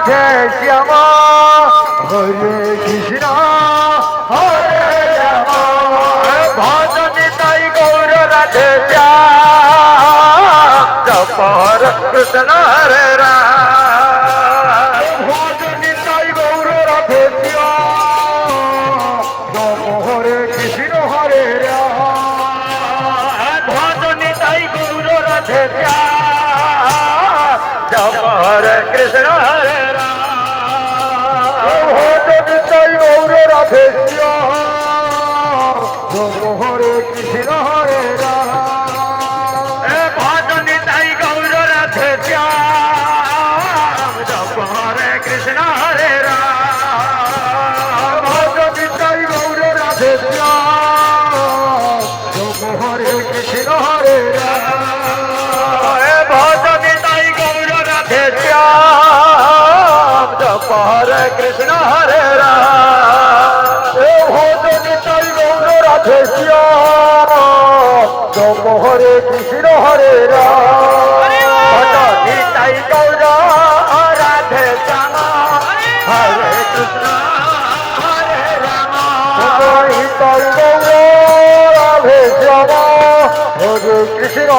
রাধে শ্যাম হরে কৃষ্ণ হরে রাম ভজন তাই গৌর রাধে শ্যাম জপ হরে কৃষ্ণ হরে রাম ভজন তাই গৌর রাধে শ্যাম জপ হরে কৃষ্ণ হরে রাম ভজন তাই গৌর রাধে শ্যাম জপ হরে কৃষ্ণ হরে রাম ভজন তাই গৌর রাধে শ্যাম জপ হরে কৃষ্ণ হরে রাম ভজন তাই গৌর রাধে শ্যাম জপ হরে কৃষ্ণ হরে রাম ভজন তাই গৌর রাধে শ্যাম জপ হরে কৃষ্ণ হরে রাম ভজন তাই গৌর রাধে শ্যাম জপ হরে কৃষ্ণ হরে রাম ভজন তাই গৌর রাধে শ্যাম জপ হরে কৃষ্ণ হরে রাম ভজন তাই গৌর রাধে শ্যাম হরে কৃষ্ণ হরে রাম ভজন তাই গৌর রাধে শ্যাম হরে কৃষ্ণ